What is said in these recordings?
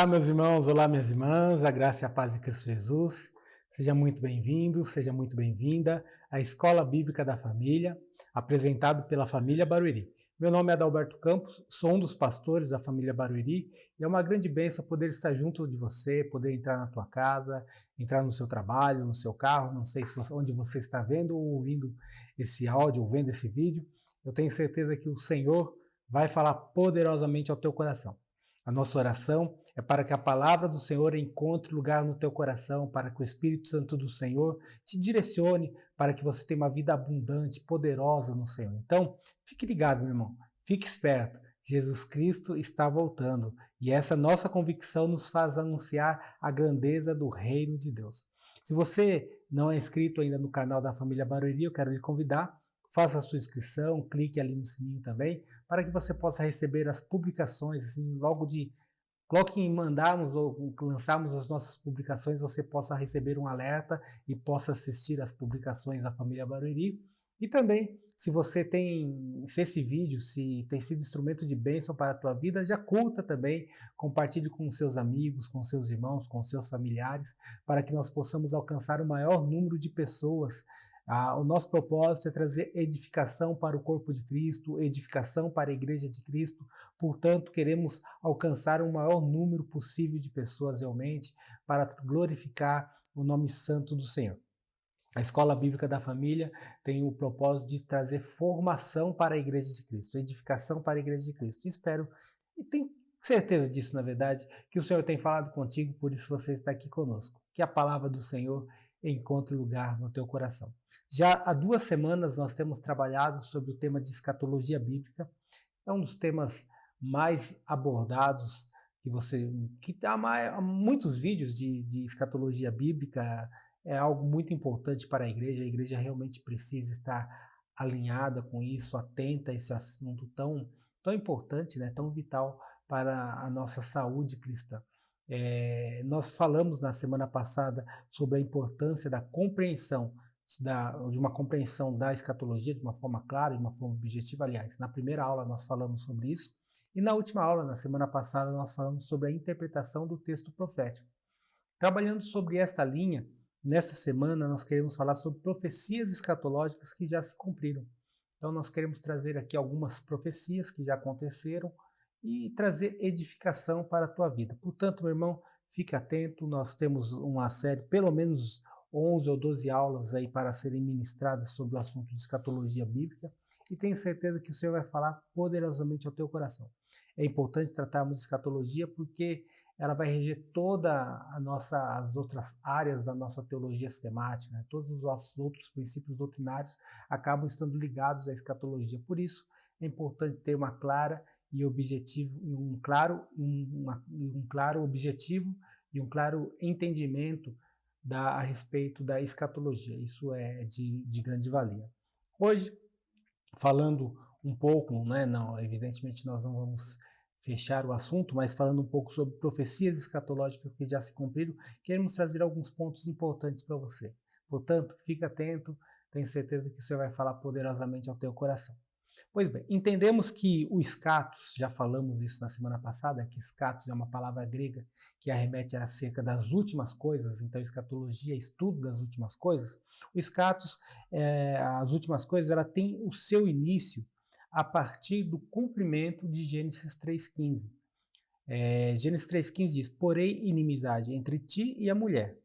Olá, meus irmãos, olá, minhas irmãs, a graça e a paz de Cristo Jesus. Seja muito bem-vindo, seja muito bem-vinda à Escola Bíblica da Família, apresentado pela família Barueri. Meu nome é Adalberto Campos, sou um dos pastores da família Barueri e é uma grande bênção poder estar junto de você, poder entrar na tua casa, entrar no seu trabalho, no seu carro, não sei onde você está vendo ou ouvindo esse áudio ou vendo esse vídeo. Eu tenho certeza que o Senhor vai falar poderosamente ao teu coração. A nossa oração é para que a palavra do Senhor encontre lugar no teu coração, para que o Espírito Santo do Senhor te direcione, para que você tenha uma vida abundante, poderosa no Senhor. Então, fique ligado, meu irmão, fique esperto. Jesus Cristo está voltando e essa nossa convicção nos faz anunciar a grandeza do reino de Deus. Se você não é inscrito ainda no canal da família Barueri, eu quero lhe convidar. Faça a sua inscrição, clique ali no sininho também, para que você possa receber as publicações, assim, logo que mandarmos ou lançarmos as nossas publicações, você possa receber um alerta e possa assistir às publicações da família Barueri. E também, se esse vídeo se tem sido instrumento de bênção para a tua vida, já curta também, compartilhe com seus amigos, com seus irmãos, com seus familiares, para que nós possamos alcançar o maior número de pessoas. O nosso propósito é trazer edificação para o corpo de Cristo, edificação para a igreja de Cristo. Portanto, queremos alcançar o maior número possível de pessoas realmente para glorificar o nome santo do Senhor. A Escola Bíblica da Família tem o propósito de trazer formação para a igreja de Cristo, edificação para a igreja de Cristo. Espero e tenho certeza disso, na verdade, que o Senhor tem falado contigo, por isso você está aqui conosco. Que a palavra do Senhor encontre lugar no teu coração. Já há 2 semanas nós temos trabalhado sobre o tema de escatologia bíblica. É um dos temas mais abordados que há muitos vídeos de escatologia bíblica. É algo muito importante para a igreja realmente precisa estar alinhada com isso, atenta a esse assunto tão importante, né, tão vital para a nossa saúde cristã. Nós falamos na semana passada sobre a importância da compreensão, de uma compreensão da escatologia de uma forma clara, de uma forma objetiva. Aliás, na primeira aula nós falamos sobre isso, e na última aula, na semana passada, nós falamos sobre a interpretação do texto profético. Trabalhando sobre esta linha, nessa semana nós queremos falar sobre profecias escatológicas que já se cumpriram. Então nós queremos trazer aqui algumas profecias que já aconteceram, e trazer edificação para a tua vida. Portanto, meu irmão, fique atento, nós temos uma série, pelo menos 11 ou 12 aulas aí para serem ministradas sobre o assunto de escatologia bíblica, e tenho certeza que o Senhor vai falar poderosamente ao teu coração. É importante tratarmos de escatologia porque ela vai reger as outras áreas da nossa teologia sistemática, né? Todos os outros princípios doutrinários acabam estando ligados à escatologia. Por isso, é importante ter uma clara e um claro objetivo e um claro entendimento a respeito da escatologia. Isso é de grande valia. Hoje, falando um pouco, né, evidentemente nós não vamos fechar o assunto, mas falando um pouco sobre profecias escatológicas que já se cumpriram, queremos trazer alguns pontos importantes para você. Portanto, fique atento, tenho certeza que o Senhor vai falar poderosamente ao teu coração. Pois bem, entendemos que o escatos, já falamos isso na semana passada, que escatos é uma palavra grega que arremete acerca das últimas coisas, então escatologia é estudo das últimas coisas. O escatos, as últimas coisas, ela tem o seu início a partir do cumprimento de Gênesis 3,15. Gênesis 3,15 diz: porém inimizade entre ti e a mulher,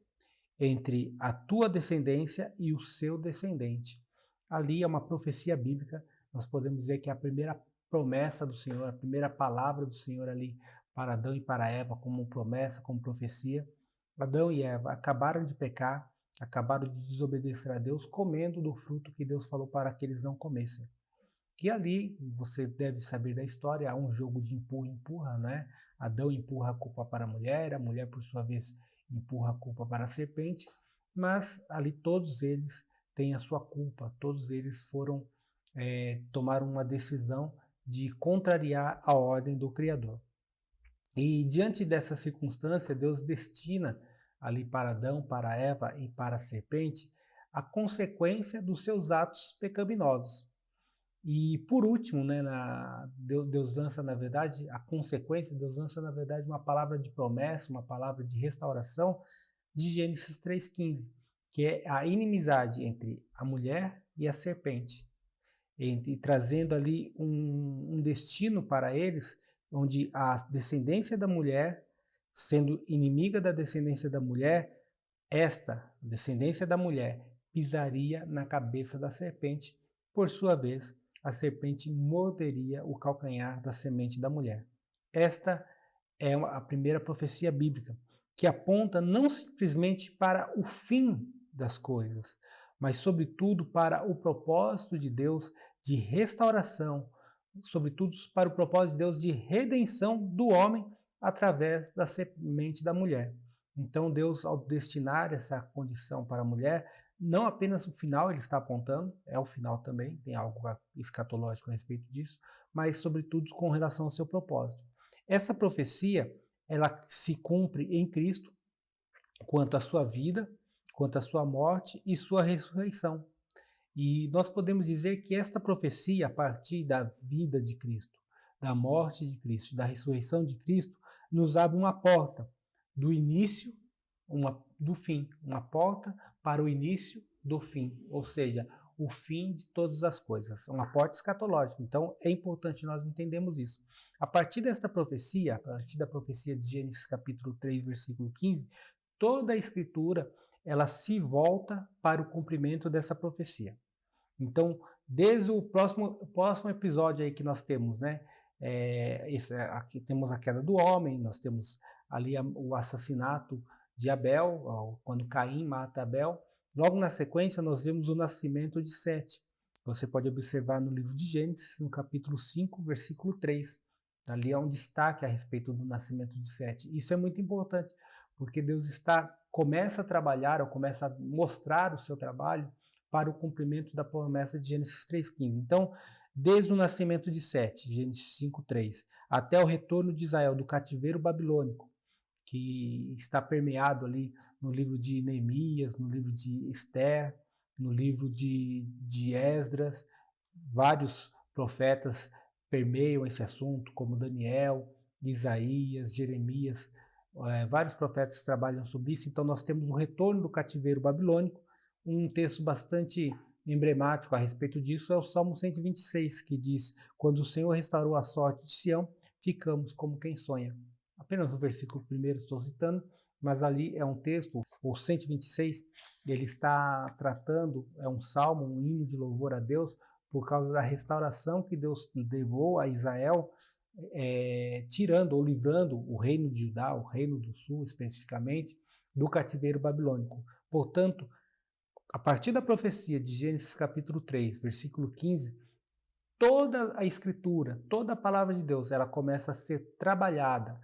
entre a tua descendência e o seu descendente. Ali é uma profecia bíblica. Nós podemos dizer que é a primeira promessa do Senhor, a primeira palavra do Senhor ali para Adão e para Eva, como promessa, como profecia. Adão e Eva acabaram de pecar, acabaram de desobedecer a Deus, comendo do fruto que Deus falou para que eles não comessem. Que ali, você deve saber da história, há um jogo de empurra-empurra, né? Adão empurra a culpa para a mulher por sua vez empurra a culpa para a serpente, mas ali todos eles têm a sua culpa, todos eles tomaram uma decisão de contrariar a ordem do Criador. E diante dessa circunstância, Deus destina ali para Adão, para Eva e para a serpente a consequência dos seus atos pecaminosos. E por último, né, Deus lança, na verdade, a consequência, Deus lança, na verdade, uma palavra de promessa, uma palavra de restauração de Gênesis 3,15, que é a inimizade entre a mulher e a serpente, e trazendo ali um destino para eles, onde a descendência da mulher, sendo inimiga da descendência da mulher, esta descendência da mulher pisaria na cabeça da serpente, por sua vez, a serpente morderia o calcanhar da semente da mulher. Esta é a primeira profecia bíblica, que aponta não simplesmente para o fim das coisas, mas sobretudo para o propósito de Deus de restauração, sobretudo para o propósito de Deus de redenção do homem através da semente da mulher. Então Deus, ao destinar essa condição para a mulher, não apenas o final ele está apontando, é o final também, tem algo escatológico a respeito disso, mas sobretudo com relação ao seu propósito. Essa profecia, ela se cumpre em Cristo quanto à sua vida, quanto à sua morte e sua ressurreição. E nós podemos dizer que esta profecia, a partir da vida de Cristo, da morte de Cristo, da ressurreição de Cristo, nos abre uma porta do início, do fim, uma porta para o início do fim, ou seja, o fim de todas as coisas, uma porta escatológica. Então é importante nós entendermos isso. A partir desta profecia, a partir da profecia de Gênesis capítulo 3, versículo 15, toda a escritura ela se volta para o cumprimento dessa profecia. Então, desde o próximo episódio aí que nós temos, né? Aqui temos a queda do homem, nós temos ali o assassinato de Abel, quando Caim mata Abel. Logo na sequência, nós vemos o nascimento de Sete. Você pode observar no livro de Gênesis, no capítulo 5, versículo 3. Ali há um destaque a respeito do nascimento de Sete. Isso é muito importante, porque Deus começa a trabalhar, ou começa a mostrar o seu trabalho para o cumprimento da promessa de Gênesis 3,15. Então, desde o nascimento de Sete, Gênesis 5,3, até o retorno de Israel do cativeiro babilônico, que está permeado ali no livro de Neemias, no livro de Esther, no livro de Esdras, vários profetas permeiam esse assunto, como Daniel, Isaías, Jeremias, vários profetas trabalham sobre isso. Então nós temos o retorno do cativeiro babilônico. Um texto bastante emblemático a respeito disso é o Salmo 126, que diz: quando o Senhor restaurou a sorte de Sião, ficamos como quem sonha. Apenas o versículo 1 estou citando, mas ali é um texto, o 126, ele está tratando, é um salmo, um hino de louvor a Deus, por causa da restauração que Deus levou a Israel, tirando ou livrando o reino de Judá, o reino do sul especificamente, do cativeiro babilônico. Portanto, a partir da profecia de Gênesis capítulo 3, versículo 15, toda a escritura, toda a palavra de Deus, ela começa a ser trabalhada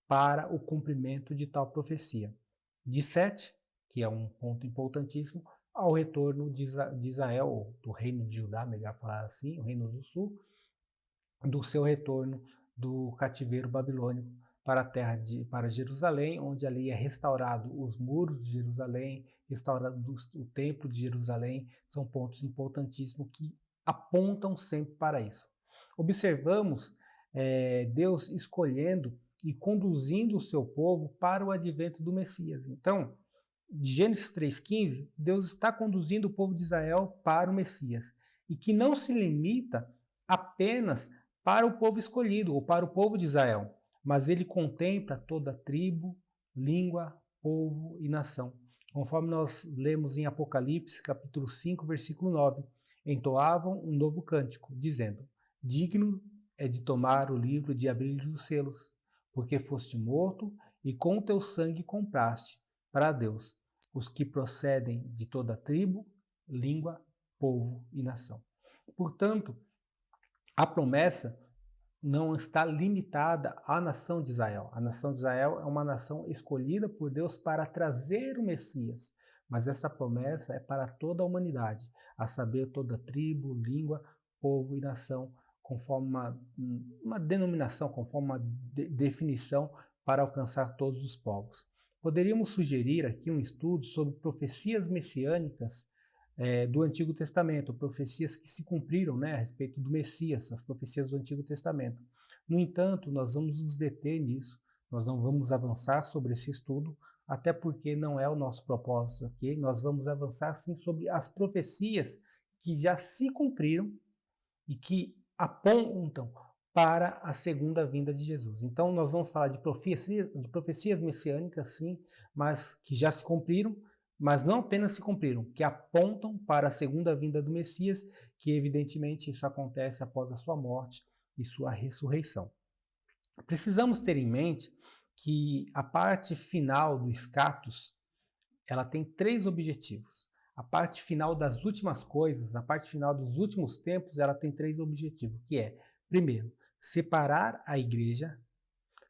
para o cumprimento de tal profecia. De Sete, que é um ponto importantíssimo, ao retorno de Israel, do reino de Judá, melhor falar assim, o reino do sul, do seu retorno do cativeiro babilônico para a terra para Jerusalém, onde ali é restaurado os muros de Jerusalém, restaurado o templo de Jerusalém. São pontos importantíssimos que apontam sempre para isso. Observamos Deus escolhendo e conduzindo o seu povo para o advento do Messias. Então, de Gênesis 3,15, Deus está conduzindo o povo de Israel para o Messias, e que não se limita apenas para o povo escolhido, ou para o povo de Israel, mas ele contempla toda tribo, língua, povo e nação. Conforme nós lemos em Apocalipse, capítulo 5, versículo 9, entoavam um novo cântico, dizendo: digno é de tomar o livro de abrir os selos, porque foste morto e com o teu sangue compraste para Deus os que procedem de toda tribo, língua, povo e nação. Portanto, a promessa não está limitada à nação de Israel. A nação de Israel é uma nação escolhida por Deus para trazer o Messias, mas essa promessa é para toda a humanidade, a saber, toda tribo, língua, povo e nação, conforme uma denominação, conforme uma definição para alcançar todos os povos. Poderíamos sugerir aqui um estudo sobre profecias messiânicas do Antigo Testamento, profecias que se cumpriram, né, a respeito do Messias, as profecias do Antigo Testamento. No entanto, nós vamos nos deter nisso, nós não vamos avançar sobre esse estudo, até porque não é o nosso propósito aqui. Nós vamos avançar sim sobre as profecias que já se cumpriram e que apontam para a segunda vinda de Jesus. Então nós vamos falar de profecias messiânicas, sim, mas que já se cumpriram, mas não apenas se cumpriram, que apontam para a segunda vinda do Messias, que evidentemente isso acontece após a sua morte e sua ressurreição. Precisamos ter em mente que a parte final do Eschatos, ela tem 3 objetivos. A parte final das últimas coisas, a parte final dos últimos tempos, ela tem 3 objetivos, que é, primeiro, separar a igreja,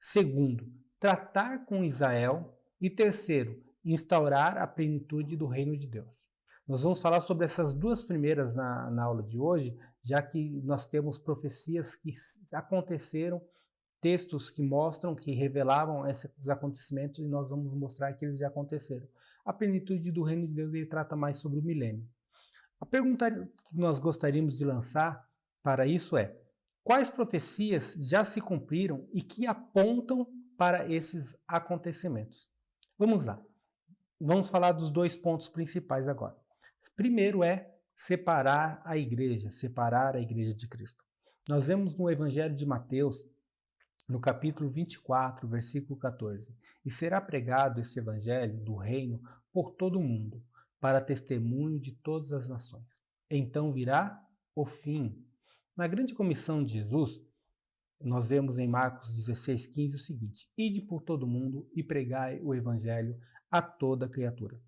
segundo, tratar com Israel e terceiro, instaurar a plenitude do reino de Deus. Nós vamos falar sobre essas 2 primeiras na aula de hoje, já que nós temos profecias que aconteceram, textos que mostram, que revelavam esses acontecimentos, e nós vamos mostrar que eles já aconteceram. A plenitude do reino de Deus, ele trata mais sobre o milênio. A pergunta que nós gostaríamos de lançar para isso é: quais profecias já se cumpriram e que apontam para esses acontecimentos? Vamos lá. Vamos falar dos 2 pontos principais agora. Primeiro é separar a igreja de Cristo. Nós vemos no Evangelho de Mateus, no capítulo 24, versículo 14, e será pregado este evangelho do reino por todo o mundo, para testemunho de todas as nações. Então virá o fim. Na grande comissão de Jesus, nós vemos em Marcos 16:15 o seguinte: ide por todo o mundo e pregai o evangelho a toda criatura.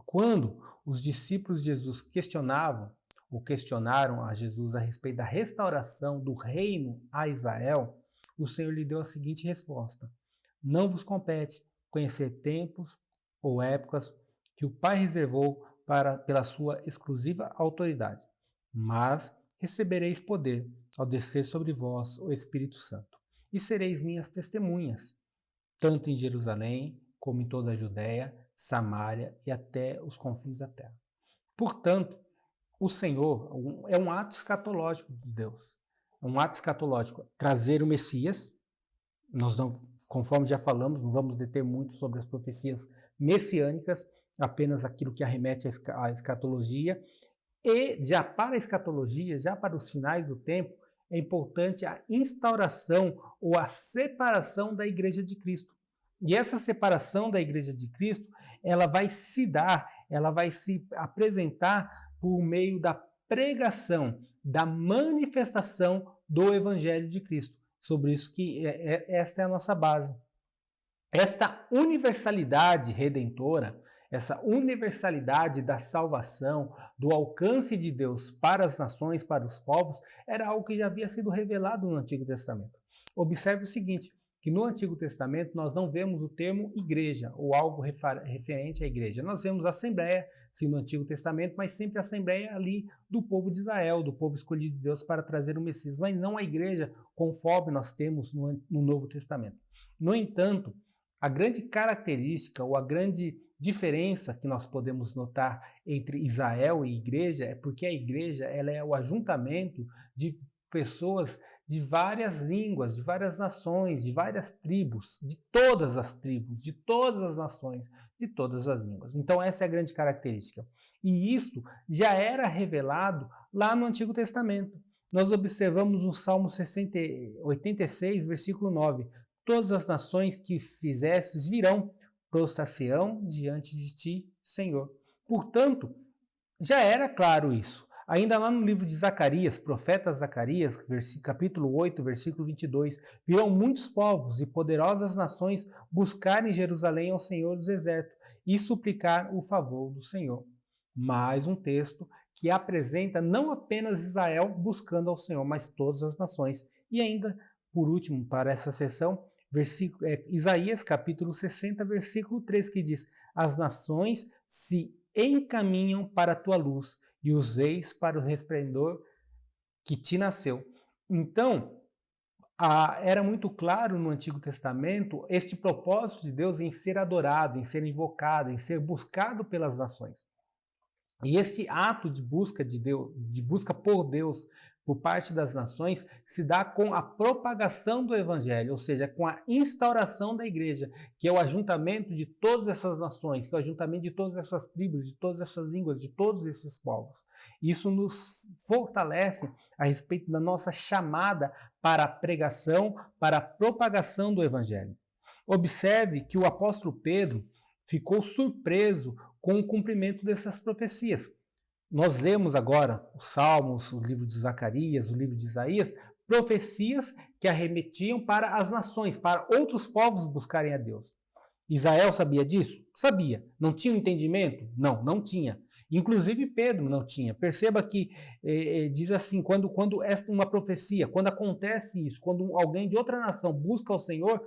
Quando os discípulos de Jesus questionaram a Jesus a respeito da restauração do reino a Israel, o Senhor lhe deu a seguinte resposta: não vos compete conhecer tempos ou épocas que o Pai reservou pela sua exclusiva autoridade, mas recebereis poder ao descer sobre vós o Espírito Santo, e sereis minhas testemunhas, tanto em Jerusalém como em toda a Judéia, Samária e até os confins da terra. Portanto, o Senhor é um ato escatológico de Deus. Um ato escatológico, trazer o Messias. Nós não, conforme já falamos, não vamos deter muito sobre as profecias messiânicas, apenas aquilo que arremete à escatologia. E já para a escatologia, já para os finais do tempo, é importante a instauração ou a separação da Igreja de Cristo. E essa separação da Igreja de Cristo, ela vai se apresentar por meio da pregação, da manifestação do Evangelho de Cristo. Sobre isso que esta é a nossa base. Esta universalidade redentora, essa universalidade da salvação, do alcance de Deus para as nações, para os povos, era algo que já havia sido revelado no Antigo Testamento. Observe o seguinte, que no Antigo Testamento nós não vemos o termo igreja ou algo referente à igreja. Nós vemos assembleia, sim, no Antigo Testamento, mas sempre a assembleia ali do povo de Israel, do povo escolhido de Deus para trazer o Messias, mas não a igreja conforme nós temos no Novo Testamento. No entanto, a grande característica ou a grande diferença que nós podemos notar entre Israel e igreja é porque a igreja ela é o ajuntamento de pessoas de várias línguas, de várias nações, de várias tribos, de todas as tribos, de todas as nações, de todas as línguas. Então essa é a grande característica. E isso já era revelado lá no Antigo Testamento. Nós observamos no Salmo 86, versículo 9. Todas as nações que fizesses virão, prostrar-se-ão diante de ti, Senhor. Portanto, já era claro isso. Ainda lá no livro de Zacarias, profeta Zacarias, capítulo 8, versículo 22, virão muitos povos e poderosas nações buscar em Jerusalém ao Senhor dos exércitos e suplicar o favor do Senhor. Mais um texto que apresenta não apenas Israel buscando ao Senhor, mas todas as nações. E ainda, por último, para essa sessão, Isaías capítulo 60, versículo 3, que diz: as nações se encaminham para a tua luz, e os reis para o resplendor que te nasceu. Então, era muito claro no Antigo Testamento este propósito de Deus em ser adorado, em ser invocado, em ser buscado pelas nações. E esse ato de busca de Deus, de busca por Deus por parte das nações, se dá com a propagação do evangelho, ou seja, com a instauração da igreja, que é o ajuntamento de todas essas nações, que é o ajuntamento de todas essas tribos, de todas essas línguas, de todos esses povos. Isso nos fortalece a respeito da nossa chamada para a pregação, para a propagação do evangelho. Observe que o apóstolo Pedro ficou surpreso com o cumprimento dessas profecias. Nós lemos agora os Salmos, o livro de Zacarias, o livro de Isaías, profecias que arremetiam para as nações, para outros povos buscarem a Deus. Israel sabia disso? Sabia. Não tinha entendimento? Não, não tinha. Inclusive Pedro não tinha. Perceba que diz assim, quando é uma profecia, quando acontece isso, quando alguém de outra nação busca ao Senhor,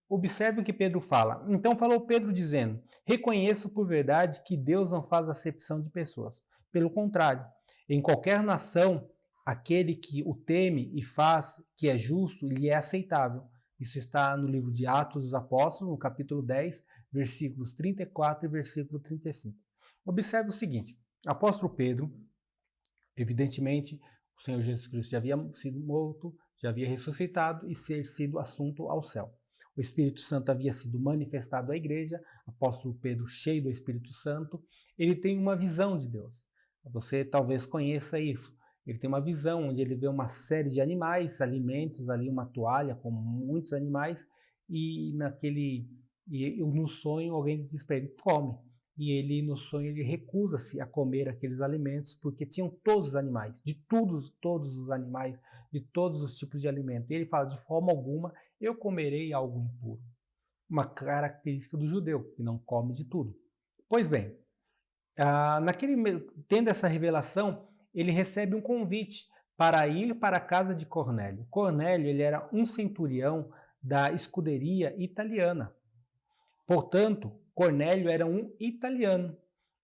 observe o que Pedro fala. Então falou Pedro dizendo, reconheço por verdade que Deus não faz acepção de pessoas. Pelo contrário, em qualquer nação, aquele que o teme e faz que é justo, lhe é aceitável. Isso está no livro de Atos dos Apóstolos, no capítulo 10, versículos 34 e versículo 35. Observe o seguinte, o apóstolo Pedro, evidentemente, o Senhor Jesus Cristo já havia sido morto, já havia ressuscitado e sido assunto ao céu. O Espírito Santo havia sido manifestado à igreja, apóstolo Pedro, cheio do Espírito Santo, ele tem uma visão de Deus. Você talvez conheça isso. Ele tem uma visão onde ele vê uma série de animais, alimentos ali, uma toalha com muitos animais, e no sonho alguém diz para ele, come. E ele, no sonho, ele recusa-se a comer aqueles alimentos, porque tinham todos os animais, de todos os animais, de todos os tipos de alimento. E ele fala, de forma alguma, eu comerei algo impuro. Uma característica do judeu, que não come de tudo. Pois bem, tendo essa revelação, ele recebe um convite para ir para a casa de Cornélio. Cornélio, ele era um centurião da escuderia italiana. Portanto, Cornélio era um italiano.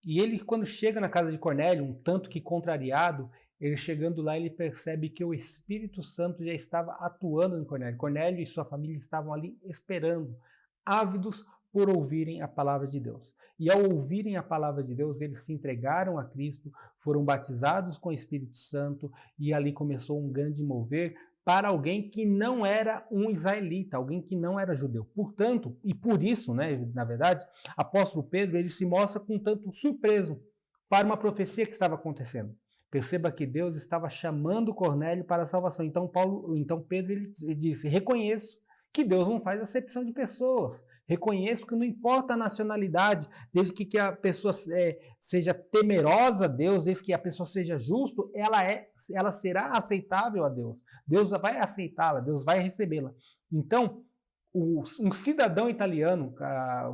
E ele, quando chega na casa de Cornélio, um tanto que contrariado, ele chegando lá, ele percebe que o Espírito Santo já estava atuando em Cornélio. Cornélio e sua família estavam ali esperando, ávidos por ouvirem a palavra de Deus. E ao ouvirem a palavra de Deus, eles se entregaram a Cristo, foram batizados com o Espírito Santo, e ali começou um grande mover para alguém que não era um israelita, alguém que não era judeu. Portanto, e por isso, na verdade, apóstolo Pedro, ele se mostra com tanto surpreso para uma profecia que estava acontecendo. Perceba que Deus estava chamando Cornélio para a salvação. Então Pedro ele disse, reconheço que Deus não faz acepção de pessoas. Reconheço que não importa a nacionalidade, desde que a pessoa seja temerosa a Deus, desde que a pessoa seja justa, ela será aceitável a Deus. Deus vai aceitá-la, Deus vai recebê-la. Então, um cidadão italiano,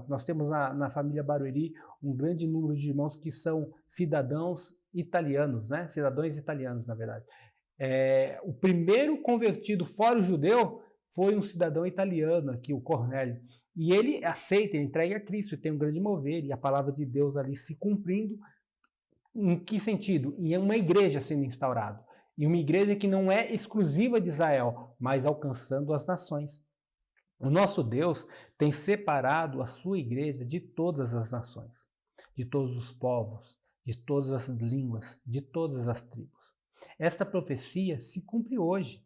nós temos na família Barueri um grande número de irmãos que são cidadãos italianos, cidadãos italianos, na verdade. O primeiro convertido fora o judeu foi um cidadão italiano aqui, o Cornélio. E ele aceita, ele entrega a Cristo, tem um grande mover, e a palavra de Deus ali se cumprindo. Em que sentido? Em uma igreja sendo instaurada. E uma igreja que não é exclusiva de Israel, mas alcançando as nações. O nosso Deus tem separado a sua igreja de todas as nações, de todos os povos, de todas as línguas, de todas as tribos. Esta profecia se cumpre hoje.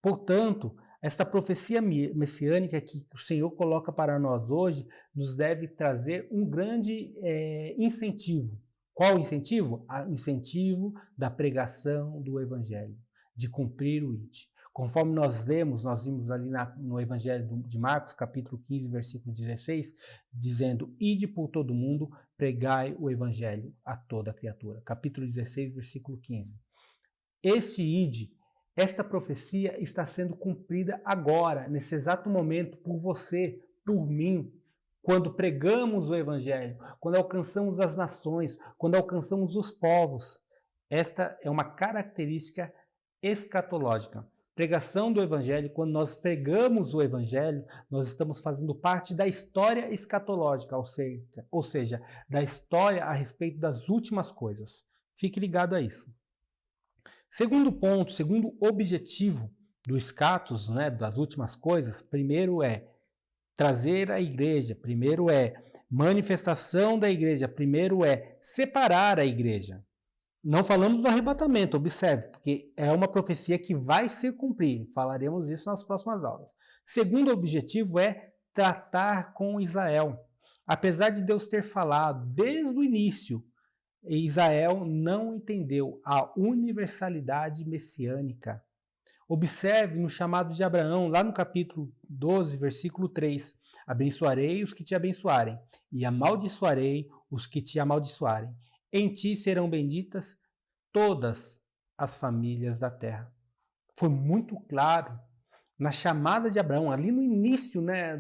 Portanto, esta profecia messiânica que o Senhor coloca para nós hoje nos deve trazer um grande incentivo. Qual incentivo? O incentivo da pregação do Evangelho, de cumprir o ID. Conforme nós vimos ali no Evangelho de Marcos, capítulo 15, versículo 16, dizendo, ide por todo mundo, pregai o Evangelho a toda criatura. Capítulo 16, versículo 15. Este ide, esta profecia está sendo cumprida agora, nesse exato momento, por você, por mim, quando pregamos o Evangelho, quando alcançamos as nações, quando alcançamos os povos. Esta é uma característica escatológica. Pregação do Evangelho, quando nós pregamos o Evangelho, nós estamos fazendo parte da história escatológica, ou seja, da história a respeito das últimas coisas. Fique ligado a isso. Segundo ponto, segundo objetivo do escatos, das últimas coisas, primeiro é trazer a igreja, primeiro é Manifestação da igreja, primeiro é separar a igreja. Não falamos do arrebatamento, observe, porque é uma profecia que vai se cumprir. Falaremos isso nas próximas aulas. Segundo objetivo é tratar com Israel. Apesar de Deus ter falado desde o início, Israel não entendeu a universalidade messiânica. Observe no chamado de Abraão, lá no capítulo 12, versículo 3. Abençoarei os que te abençoarem, e amaldiçoarei os que te amaldiçoarem. Em ti serão benditas todas as famílias da terra. Foi muito claro na chamada de Abraão, ali no início, né,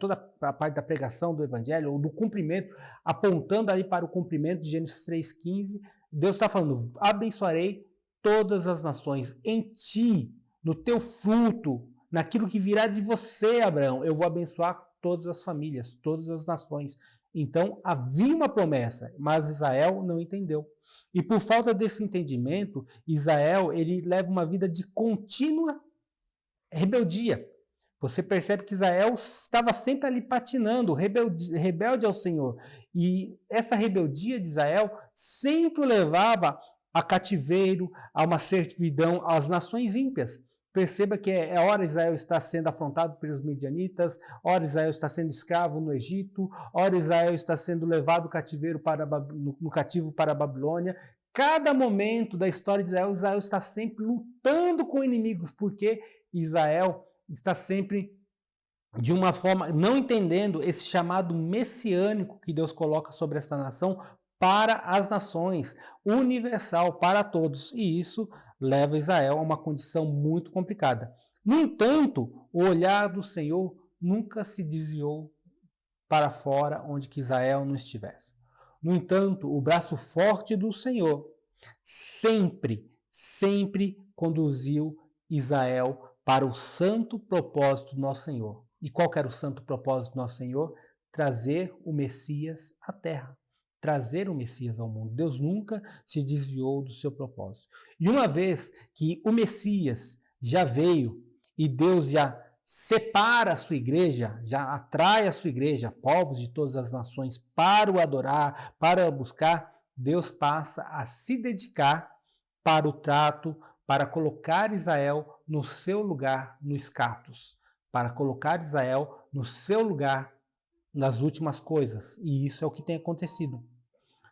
toda a parte da pregação do evangelho, ou do cumprimento, apontando aí para o cumprimento de Gênesis 3,15, Deus está falando, abençoarei todas as nações, em ti, no teu fruto, naquilo que virá de você, Abraão, eu vou abençoar todas as famílias, todas as nações. Então, havia uma promessa, mas Israel não entendeu. E por falta desse entendimento, Israel ele leva uma vida de contínua rebeldia. Você percebe que Israel estava sempre ali patinando, rebelde ao Senhor. E essa rebeldia de Israel sempre levava a cativeiro, a uma servidão às nações ímpias. Perceba que ora Israel está sendo afrontado pelos midianitas, ora Israel está sendo escravo no Egito, ora Israel está sendo levado cativeiro no cativo para a Babilônia. Cada momento da história de Israel, Israel está sempre lutando com inimigos, porque Israel está sempre de uma forma, não entendendo esse chamado messiânico que Deus coloca sobre essa nação para as nações, universal para todos. E isso leva Israel a uma condição muito complicada. No entanto, o olhar do Senhor nunca se desviou para fora onde que Israel não estivesse. No entanto, o braço forte do Senhor sempre conduziu Israel para o santo propósito do nosso Senhor. E qual que era o santo propósito do nosso Senhor? Trazer o Messias à terra. Trazer o Messias ao mundo. Deus nunca se desviou do seu propósito. E uma vez que o Messias já veio e Deus já separa a sua igreja, já atrai a sua igreja, povos de todas as nações, para o adorar, para o buscar, Deus passa a se dedicar para o trato, para colocar Israel no seu lugar no status, para colocar Israel no seu lugar nas últimas coisas. E isso é o que tem acontecido.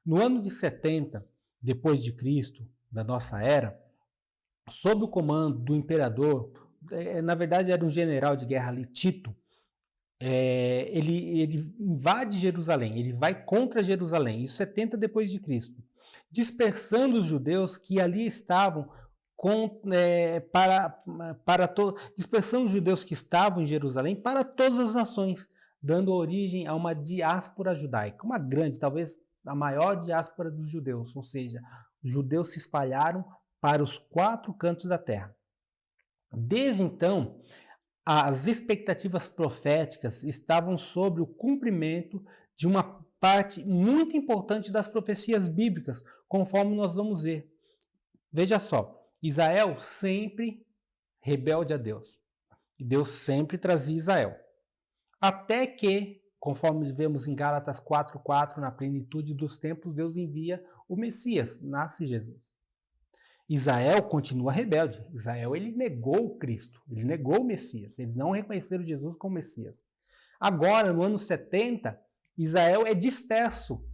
No ano de 70, depois de Cristo, da nossa era, sob o comando do imperador, na verdade era um general de guerra ali, Tito, ele invade Jerusalém, ele vai contra Jerusalém, isso 70 depois de Cristo, dispersando os judeus que ali estavam dispersando os judeus que estavam em Jerusalém para todas as nações, dando origem a uma diáspora judaica, uma grande, talvez a maior diáspora dos judeus, ou seja, os judeus se espalharam para os 4 cantos da terra. Desde então, as expectativas proféticas estavam sobre o cumprimento de uma parte muito importante das profecias bíblicas, conforme nós vamos ver. Veja só, Israel sempre rebelde a Deus. E Deus sempre trazia Israel. Até que, conforme vemos em Gálatas 4:4, na plenitude dos tempos, Deus envia o Messias, nasce Jesus. Israel continua rebelde. Israel ele negou o Cristo, ele negou o Messias, eles não reconheceram Jesus como Messias. Agora, no ano 70, Israel é disperso.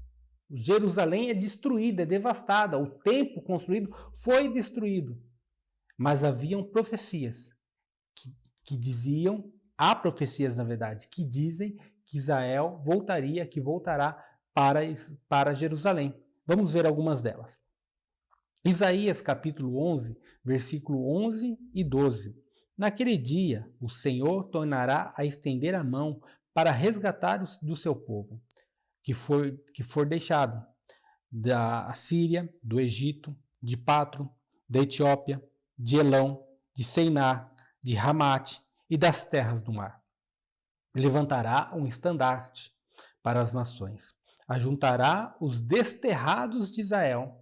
Jerusalém é destruída, é devastada, o templo construído foi destruído. Mas haviam profecias que diziam, há profecias na verdade, que dizem que Israel voltará para Jerusalém. Vamos ver algumas delas. Isaías capítulo 11, versículo 11 e 12. Naquele dia, o Senhor tornará a estender a mão para resgatar do seu povo, que for deixado da Assíria, do Egito, de Patro, da Etiópia, de Elão, de Seiná, de Ramate e das terras do mar. Levantará um estandarte para as nações, ajuntará os desterrados de Israel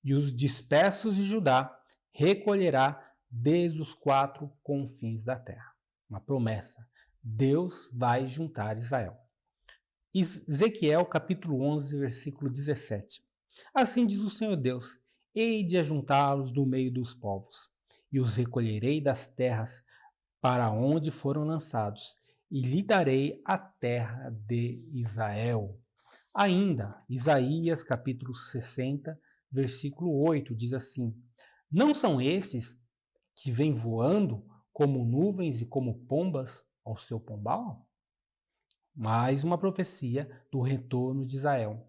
e os dispersos de Judá recolherá desde os 4 confins da terra. Uma promessa. Deus vai juntar Israel. Ezequiel capítulo 11, versículo 17. Assim diz o Senhor Deus: hei de ajuntá-los do meio dos povos, e os recolherei das terras para onde foram lançados, e lhe darei a terra de Israel. Ainda, Isaías capítulo 60, versículo 8, diz assim: não são esses que vêm voando como nuvens e como pombas ao seu pombal? Mais uma profecia do retorno de Israel.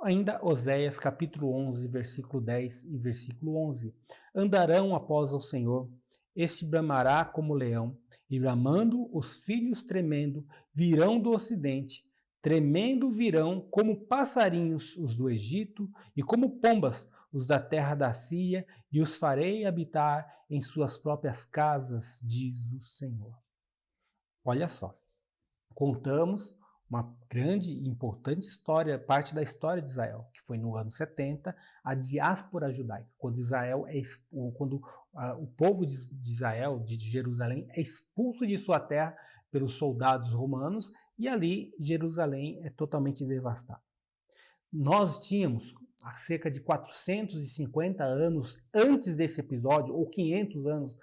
Ainda Oséias capítulo 11, versículo 10 e versículo 11. Andarão após o Senhor, este bramará como leão, e bramando os filhos tremendo virão do ocidente, tremendo virão como passarinhos os do Egito e como pombas os da terra da Síria, e os farei habitar em suas próprias casas, diz o Senhor. Olha só. Contamos uma grande e importante história, parte da história de Israel, que foi no ano 70, a diáspora judaica, quando o povo de Israel, de Jerusalém, é expulso de sua terra pelos soldados romanos, e ali Jerusalém é totalmente devastada. Nós tínhamos, há cerca de 450 anos antes desse episódio, ou 500 anos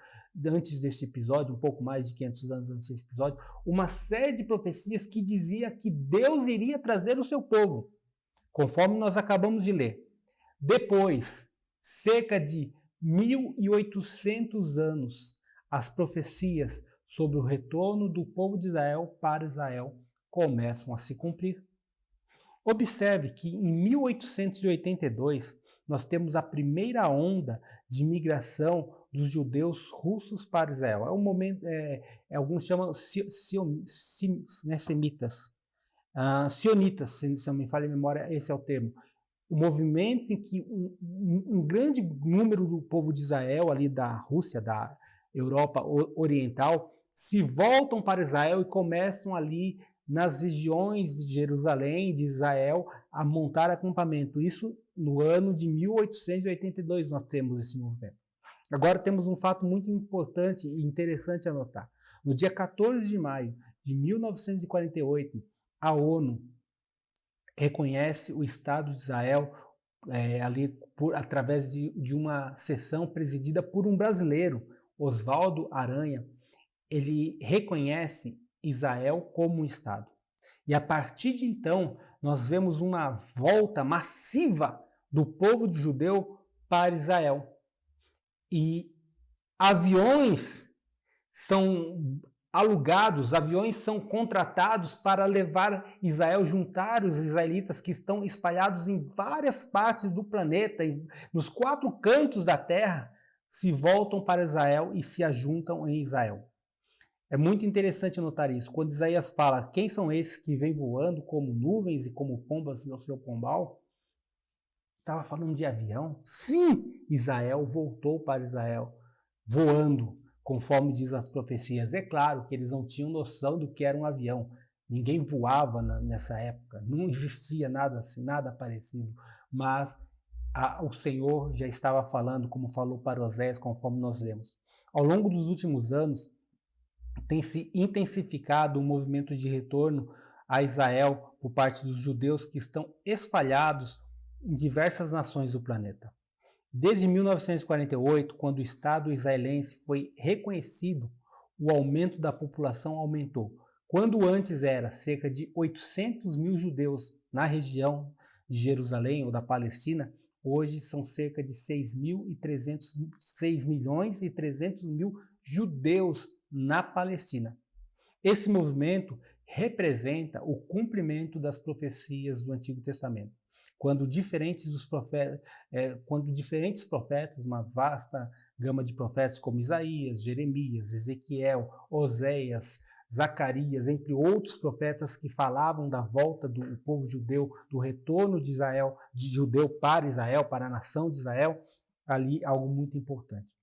antes desse episódio, um pouco mais de 500 anos antes desse episódio, uma série de profecias que dizia que Deus iria trazer o seu povo, conforme nós acabamos de ler. Depois, cerca de 1800 anos, as profecias sobre o retorno do povo de Israel para Israel começam a se cumprir. Observe que em 1882 nós temos a primeira onda de migração dos judeus russos para Israel. É um momento, alguns chamam semitas, sionitas, se não me falha a memória, esse é o termo. O movimento em que um grande número do povo de Israel, ali da Rússia, da Europa Oriental, se voltam para Israel e começam ali nas regiões de Jerusalém, de Israel, a montar acampamento. Isso no ano de 1882 nós temos esse movimento. Agora temos um fato muito importante e interessante a notar. No dia 14 de maio de 1948, a ONU reconhece o Estado de Israel através de uma sessão presidida por um brasileiro, Oswaldo Aranha. Ele reconhece Israel como um Estado. E a partir de então, nós vemos uma volta massiva do povo judeu para Israel. E aviões são alugados, aviões são contratados para levar Israel, juntar os israelitas que estão espalhados em várias partes do planeta, nos 4 cantos da terra, se voltam para Israel e se ajuntam em Israel. É muito interessante notar isso. Quando Isaías fala, quem são esses que vêm voando como nuvens e como pombas no seu pombal? Estava falando de avião? Sim! Israel voltou para Israel, voando, conforme diz as profecias. É claro que eles não tinham noção do que era um avião. Ninguém voava nessa época. Não existia nada assim, nada parecido. Mas o Senhor já estava falando, como falou para Oséias, conforme nós lemos. Ao longo dos últimos anos, tem se intensificado o movimento de retorno a Israel por parte dos judeus que estão espalhados em diversas nações do planeta. Desde 1948, quando o Estado israelense foi reconhecido, o aumento da população aumentou. Quando antes era cerca de 800 mil judeus na região de Jerusalém ou da Palestina, hoje são cerca de 6 milhões e 300 mil judeus na Palestina. Esse movimento representa o cumprimento das profecias do Antigo Testamento, quando diferentes profetas, uma vasta gama de profetas como Isaías, Jeremias, Ezequiel, Oséias, Zacarias, entre outros profetas que falavam da volta do povo judeu, do retorno de Israel, de judeu para Israel, para a nação de Israel, ali algo muito importante.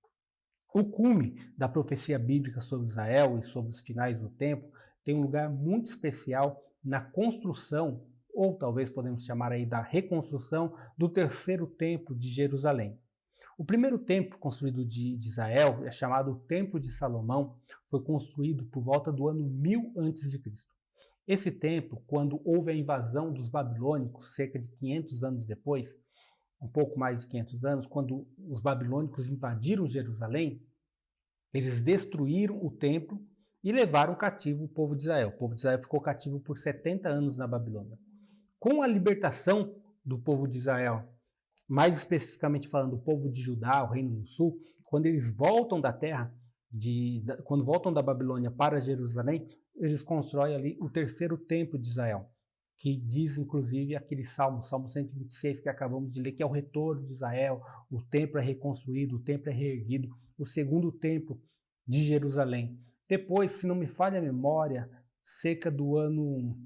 O cume da profecia bíblica sobre Israel e sobre os finais do tempo tem um lugar muito especial na construção, ou talvez podemos chamar aí da reconstrução, do terceiro templo de Jerusalém. O primeiro templo construído de Israel, é chamado Templo de Salomão, foi construído por volta do ano 1000 a.C. Esse tempo, quando houve a invasão dos babilônicos, cerca de 500 anos depois, um pouco mais de 500 anos, quando os babilônicos invadiram Jerusalém, eles destruíram o templo e levaram cativo o povo de Israel. O povo de Israel ficou cativo por 70 anos na Babilônia. Com a libertação do povo de Israel, mais especificamente falando do povo de Judá, o Reino do Sul, quando eles voltam da terra, quando voltam da Babilônia para Jerusalém, eles constroem ali o terceiro templo de Israel, que diz inclusive aquele Salmo 126 que acabamos de ler, que é o retorno de Israel, o templo é reconstruído, o templo é reerguido, o segundo templo de Jerusalém. Depois, se não me falha a memória, cerca do ano,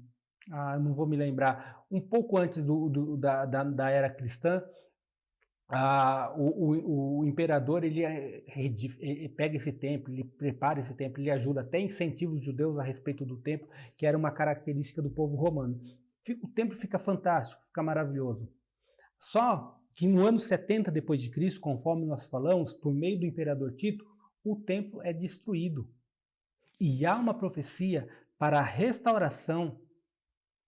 não vou me lembrar, um pouco antes da era cristã, o imperador ele pega esse templo, ele prepara esse templo, ele ajuda, até incentiva os judeus a respeito do templo, que era uma característica do povo romano. O templo fica fantástico, fica maravilhoso. Só que no ano 70 depois de Cristo, conforme nós falamos, por meio do imperador Tito, o templo é destruído. E há uma profecia para a restauração.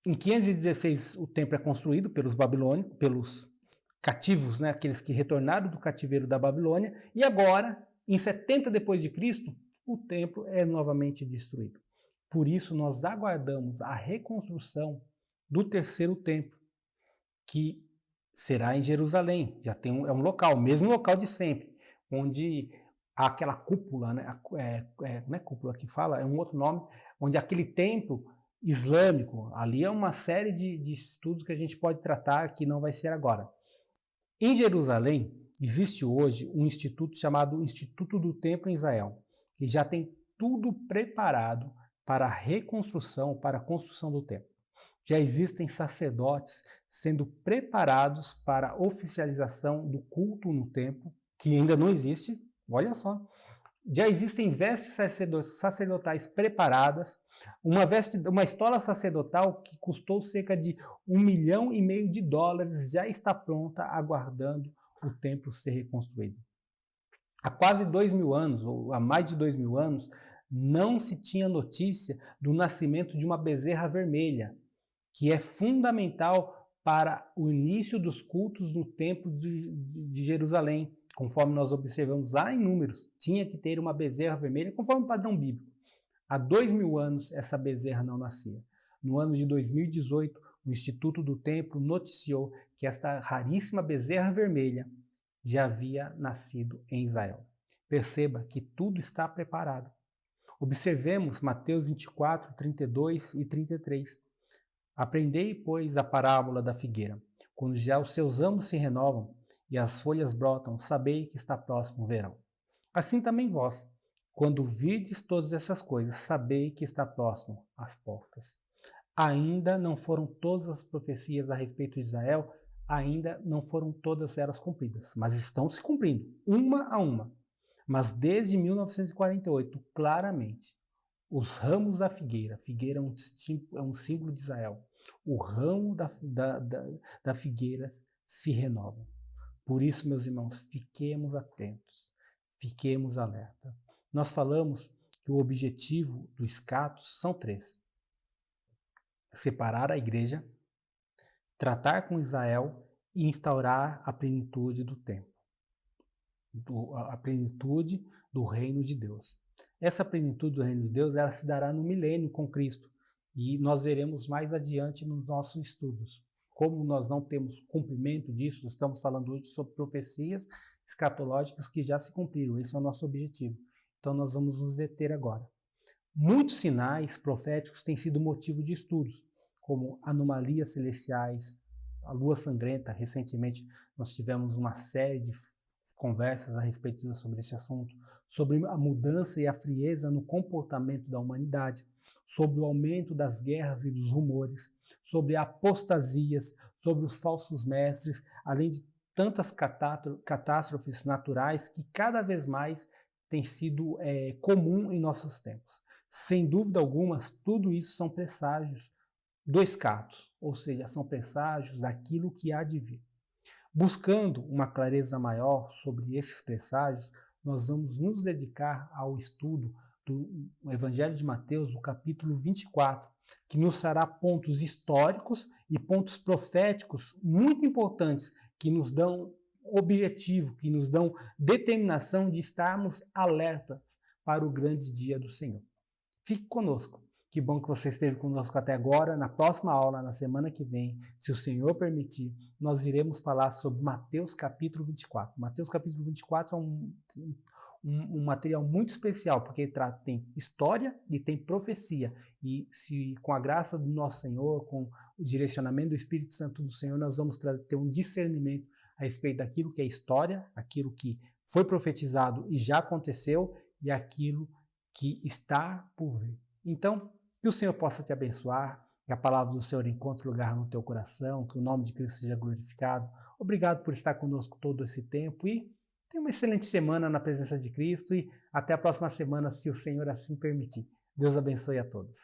Em 516 o templo é construído pelos babilônicos, pelos cativos, né, aqueles que retornaram do cativeiro da Babilônia, e agora, em 70 depois de Cristo, o templo é novamente destruído. Por isso nós aguardamos a reconstrução do terceiro templo, que será em Jerusalém. Já tem é um local, o mesmo local de sempre, onde há aquela cúpula, né, não é cúpula que fala, é um outro nome, onde aquele templo islâmico, ali é uma série de estudos que a gente pode tratar, que não vai ser agora. Em Jerusalém, existe hoje um instituto chamado Instituto do Templo em Israel, que já tem tudo preparado para a reconstrução, para a construção do templo. Já existem sacerdotes sendo preparados para a oficialização do culto no templo, que ainda não existe, olha só. Já existem vestes sacerdotais preparadas, uma estola sacerdotal que custou cerca de $1,5 milhão já está pronta, aguardando o templo ser reconstruído. Há quase 2.000 anos, ou há mais de 2.000 anos, não se tinha notícia do nascimento de uma bezerra vermelha, que é fundamental para o início dos cultos no templo de Jerusalém. Conforme nós observamos lá em Números, tinha que ter uma bezerra vermelha, conforme o padrão bíblico. Há 2.000 anos essa bezerra não nascia. No ano de 2018, o Instituto do Templo noticiou que esta raríssima bezerra vermelha já havia nascido em Israel. Perceba que tudo está preparado. Observemos Mateus 24, 32 e 33. Aprendei, pois, a parábola da figueira. Quando já os seus ramos se renovam e as folhas brotam, sabei que está próximo o verão. Assim também vós, quando virdes todas essas coisas, sabei que está próximo às portas. Ainda não foram todas as profecias a respeito de Israel, ainda não foram todas elas cumpridas, mas estão se cumprindo, uma a uma. Mas desde 1948, claramente, os ramos da figueira é um símbolo de Israel, o ramo da figueira se renova. Por isso, meus irmãos, fiquemos atentos, fiquemos alerta. Nós falamos que o objetivo do Escatos são 3. Separar a igreja, tratar com Israel e instaurar a plenitude do tempo, a plenitude do reino de Deus. Essa plenitude do reino de Deus, ela se dará no milênio com Cristo, e nós veremos mais adiante nos nossos estudos. Como nós não temos cumprimento disso, estamos falando hoje sobre profecias escatológicas que já se cumpriram. Esse é o nosso objetivo. Então nós vamos nos deter agora. Muitos sinais proféticos têm sido motivo de estudos, como anomalias celestiais, a lua sangrenta. Recentemente nós tivemos uma série de conversas a respeito sobre esse assunto, sobre a mudança e a frieza no comportamento da humanidade, sobre o aumento das guerras e dos rumores, sobre apostasias, sobre os falsos mestres, além de tantas catástrofes naturais que cada vez mais tem sido comum em nossos tempos. Sem dúvida alguma, tudo isso são presságios do escatos, ou seja, são presságios daquilo que há de vir. Buscando uma clareza maior sobre esses presságios, nós vamos nos dedicar ao estudo do Evangelho de Mateus, o capítulo 24, que nos trará pontos históricos e pontos proféticos muito importantes, que nos dão objetivo, que nos dão determinação de estarmos alertas para o grande dia do Senhor. Fique conosco. Que bom que você esteve conosco até agora. Na próxima aula, na semana que vem, se o Senhor permitir, nós iremos falar sobre Mateus capítulo 24. Mateus capítulo 24 é um material muito especial, porque tem história e tem profecia. E se com a graça do nosso Senhor, com o direcionamento do Espírito Santo do Senhor, nós vamos ter um discernimento a respeito daquilo que é história, aquilo que foi profetizado e já aconteceu, e aquilo que está por vir. Então, que o Senhor possa te abençoar, que a palavra do Senhor encontre lugar no teu coração, que o nome de Cristo seja glorificado. Obrigado por estar conosco todo esse tempo e tenha uma excelente semana na presença de Cristo e até a próxima semana, se o Senhor assim permitir. Deus abençoe a todos.